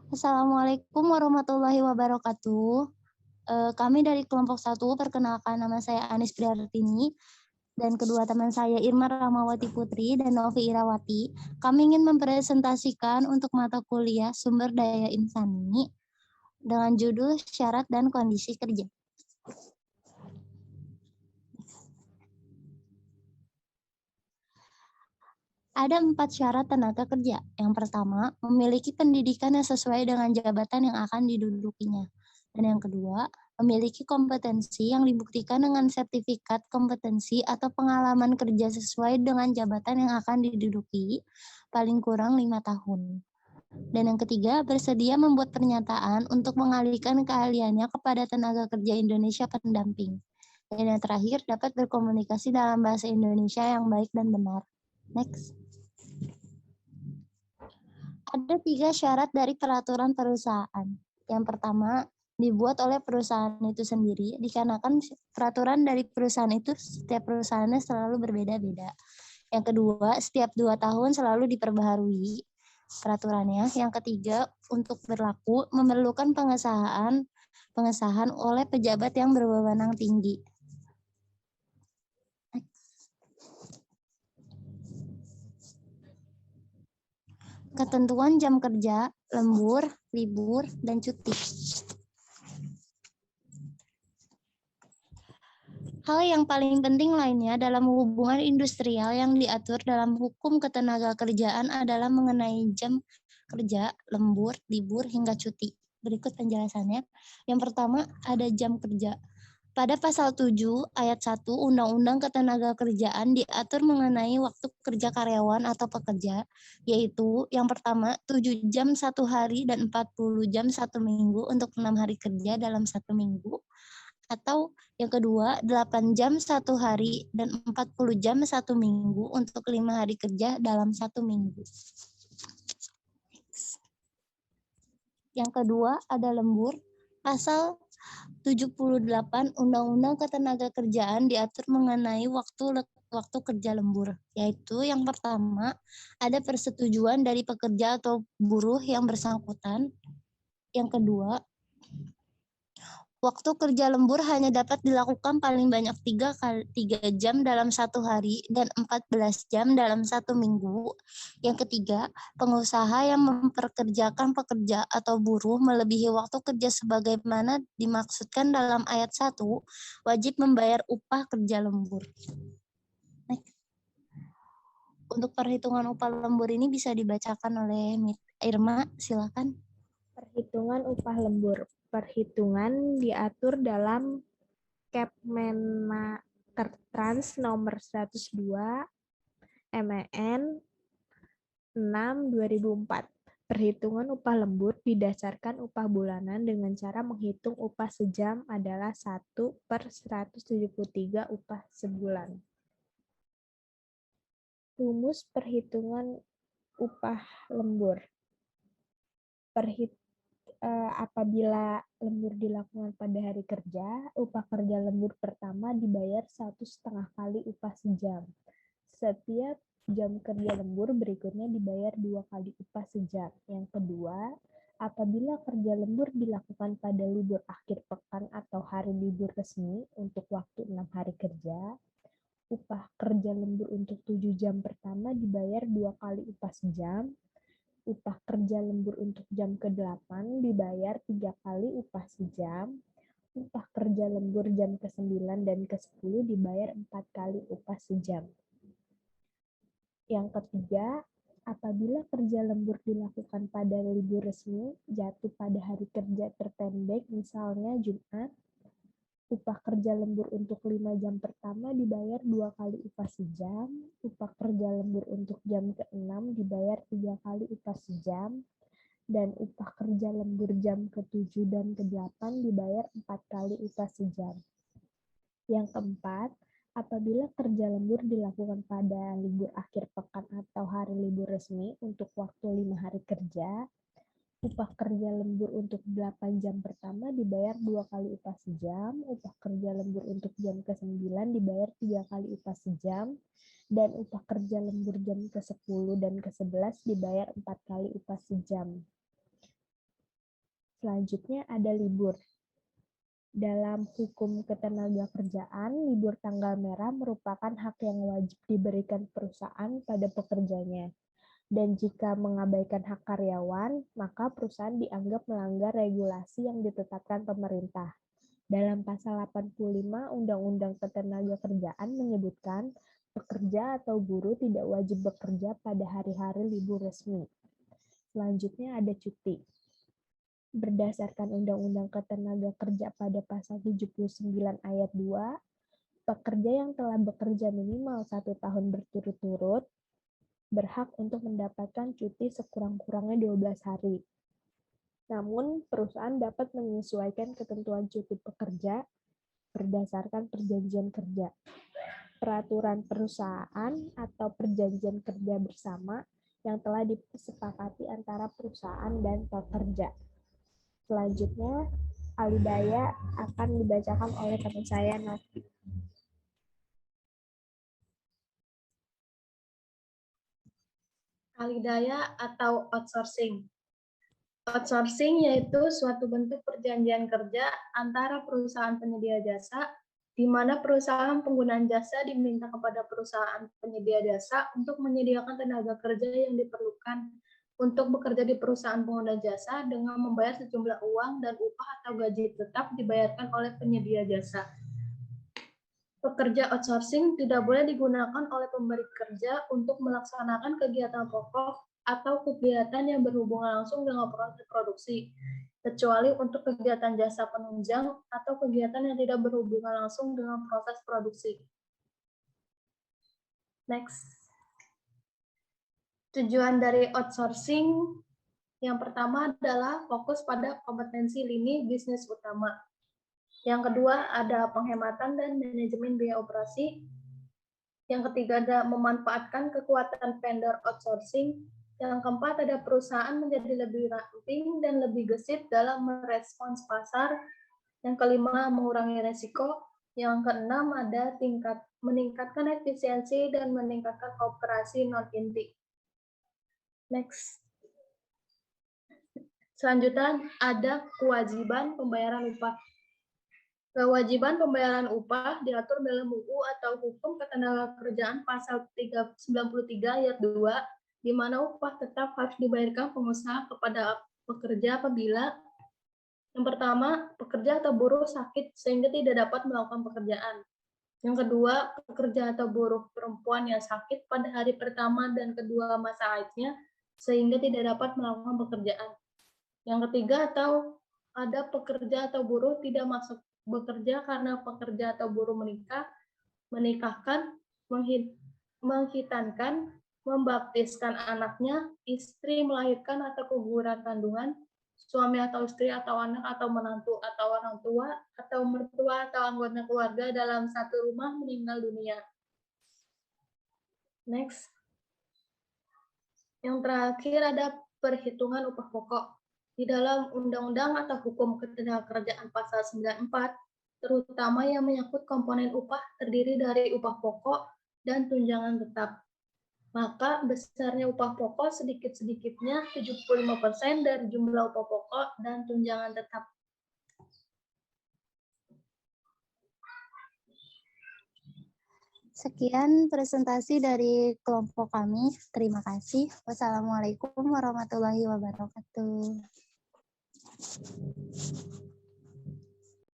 Assalamualaikum warahmatullahi wabarakatuh. Kami dari kelompok 1 perkenalkan nama saya Anis Prihartini dan kedua teman saya Irma Rahmawati Putri dan Novi Irawati. Kami ingin mempresentasikan untuk mata kuliah Sumber Daya Insani dengan judul Syarat dan Kondisi Kerja. Ada 4 syarat tenaga kerja. Yang pertama, memiliki pendidikan yang sesuai dengan jabatan yang akan didudukinya. Dan yang kedua, memiliki kompetensi yang dibuktikan dengan sertifikat kompetensi atau pengalaman kerja sesuai dengan jabatan yang akan diduduki paling kurang 5 tahun. Dan yang ketiga, bersedia membuat pernyataan untuk mengalihkan keahliannya kepada tenaga kerja Indonesia pendamping. Dan yang terakhir, dapat berkomunikasi dalam bahasa Indonesia yang baik dan benar. Next. Ada 3 syarat dari peraturan perusahaan. Yang pertama, dibuat oleh perusahaan itu sendiri, dikarenakan peraturan dari perusahaan itu setiap perusahaannya selalu berbeda-beda. Yang kedua, setiap 2 tahun selalu diperbaharui peraturannya. Yang ketiga, untuk berlaku memerlukan pengesahan oleh pejabat yang berwenang tinggi. Ketentuan jam kerja, lembur, libur, dan cuti. Hal yang paling penting lainnya dalam hubungan industrial yang diatur dalam hukum ketenagakerjaan adalah mengenai jam kerja, lembur, libur, hingga cuti. Berikut penjelasannya. Yang pertama, ada jam kerja. Pada pasal 7 ayat 1 Undang-Undang Ketenagakerjaan diatur mengenai waktu kerja karyawan atau pekerja, yaitu yang pertama 7 jam 1 hari dan 40 jam 1 minggu untuk 6 hari kerja dalam 1 minggu, atau yang kedua 8 jam 1 hari dan 40 jam 1 minggu untuk 5 hari kerja dalam 1 minggu. Yang kedua ada lembur. Pasal 78 Undang-Undang Ketenagakerjaan diatur mengenai waktu kerja lembur, yaitu yang pertama ada persetujuan dari pekerja atau buruh yang bersangkutan. Yang kedua, waktu kerja lembur hanya dapat dilakukan paling banyak 3 jam dalam 1 hari dan 14 jam dalam 1 minggu. Yang ketiga, pengusaha yang memperkerjakan pekerja atau buruh melebihi waktu kerja sebagaimana dimaksudkan dalam ayat 1, wajib membayar upah kerja lembur. Untuk perhitungan upah lembur ini bisa dibacakan oleh Irma, silakan. Perhitungan upah lembur. Perhitungan diatur dalam Kepmenakertrans nomor 102 MEN 6 2004. Perhitungan upah lembur didasarkan upah bulanan dengan cara menghitung upah sejam adalah 1/173 upah sebulan. Rumus perhitungan upah lembur. Apabila lembur dilakukan pada hari kerja, upah kerja lembur pertama dibayar 1,5 kali upah sejam. Setiap jam kerja lembur berikutnya dibayar 2 kali upah sejam. Yang kedua, apabila kerja lembur dilakukan pada libur akhir pekan atau hari libur resmi untuk waktu 6 hari kerja, upah kerja lembur untuk 7 jam pertama dibayar 2 kali upah sejam. Upah kerja lembur untuk jam ke-8 dibayar 3 kali upah sejam. Upah kerja lembur jam ke-9 dan ke-10 dibayar 4 kali upah sejam. Yang ketiga, apabila kerja lembur dilakukan pada libur resmi jatuh pada hari kerja terpendek, misalnya Jumat, upah kerja lembur untuk 5 jam pertama dibayar 2 kali upah sejam, upah kerja lembur untuk jam ke-6 dibayar 3 kali upah sejam, dan upah kerja lembur jam ke-7 dan ke-8 dibayar 4 kali upah sejam. Yang keempat, apabila kerja lembur dilakukan pada libur akhir pekan atau hari libur resmi untuk waktu 5 hari kerja, upah kerja lembur untuk 8 jam pertama dibayar 2 kali upah sejam, upah kerja lembur untuk jam ke-9 dibayar 3 kali upah sejam, dan upah kerja lembur jam ke-10 dan ke-11 dibayar 4 kali upah sejam. Selanjutnya ada libur. Dalam hukum ketenagakerjaan, libur tanggal merah merupakan hak yang wajib diberikan perusahaan pada pekerjanya. Dan jika mengabaikan hak karyawan, maka perusahaan dianggap melanggar regulasi yang ditetapkan pemerintah. Dalam pasal 85 Undang-Undang Ketenagakerjaan menyebutkan, pekerja atau buruh tidak wajib bekerja pada hari-hari libur resmi. Selanjutnya ada cuti. Berdasarkan Undang-Undang Ketenagakerjaan pada pasal 79 ayat 2, pekerja yang telah bekerja minimal 1 tahun berturut-turut berhak untuk mendapatkan cuti sekurang-kurangnya 12 hari. Namun, perusahaan dapat menyesuaikan ketentuan cuti pekerja berdasarkan perjanjian kerja, peraturan perusahaan atau perjanjian kerja bersama yang telah disepakati antara perusahaan dan pekerja. Selanjutnya, alidaya akan dibacakan oleh teman saya, Novi. Alidaya atau outsourcing. Outsourcing yaitu suatu bentuk perjanjian kerja antara perusahaan penyedia jasa, di mana perusahaan penggunaan jasa diminta kepada perusahaan penyedia jasa untuk menyediakan tenaga kerja yang diperlukan untuk bekerja di perusahaan pengguna jasa dengan membayar sejumlah uang dan upah atau gaji tetap dibayarkan oleh penyedia jasa. Pekerja outsourcing tidak boleh digunakan oleh pemberi kerja untuk melaksanakan kegiatan pokok atau kegiatan yang berhubungan langsung dengan proses produksi, kecuali untuk kegiatan jasa penunjang atau kegiatan yang tidak berhubungan langsung dengan proses produksi. Next. Tujuan dari outsourcing yang pertama adalah fokus pada kompetensi lini bisnis utama. Yang kedua ada penghematan dan manajemen biaya operasi. Yang ketiga ada memanfaatkan kekuatan vendor outsourcing. Yang keempat ada perusahaan menjadi lebih ramping dan lebih gesit dalam merespons pasar. Yang kelima mengurangi resiko. Yang keenam ada meningkatkan efisiensi dan meningkatkan operasi non-inti. Next. Selanjutnya ada kewajiban pembayaran upah. Kewajiban pembayaran upah diatur dalam UU atau Hukum Ketenagakerjaan pasal 93 ayat 2, di mana upah tetap harus dibayarkan pengusaha kepada pekerja apabila yang pertama, pekerja atau buruh sakit sehingga tidak dapat melakukan pekerjaan. Yang kedua, pekerja atau buruh perempuan yang sakit pada hari pertama dan kedua masa haidnya sehingga tidak dapat melakukan pekerjaan. Yang ketiga, atau ada pekerja atau buruh tidak masuk bekerja karena pekerja atau buruh menikahkan, menghitankan, membaptiskan anaknya, istri melahirkan atau keguguran kandungan, suami atau istri atau anak atau menantu atau orang tua atau mertua atau anggota keluarga dalam satu rumah meninggal dunia. Next. Yang terakhir ada perhitungan upah pokok. Di dalam Undang-Undang atau Hukum Ketenagakerjaan pasal 94, terutama yang menyangkut komponen upah terdiri dari upah pokok dan tunjangan tetap. Maka besarnya upah pokok sedikit-sedikitnya 75% dari jumlah upah pokok dan tunjangan tetap. Sekian presentasi dari kelompok kami. Terima kasih. Wassalamualaikum warahmatullahi wabarakatuh.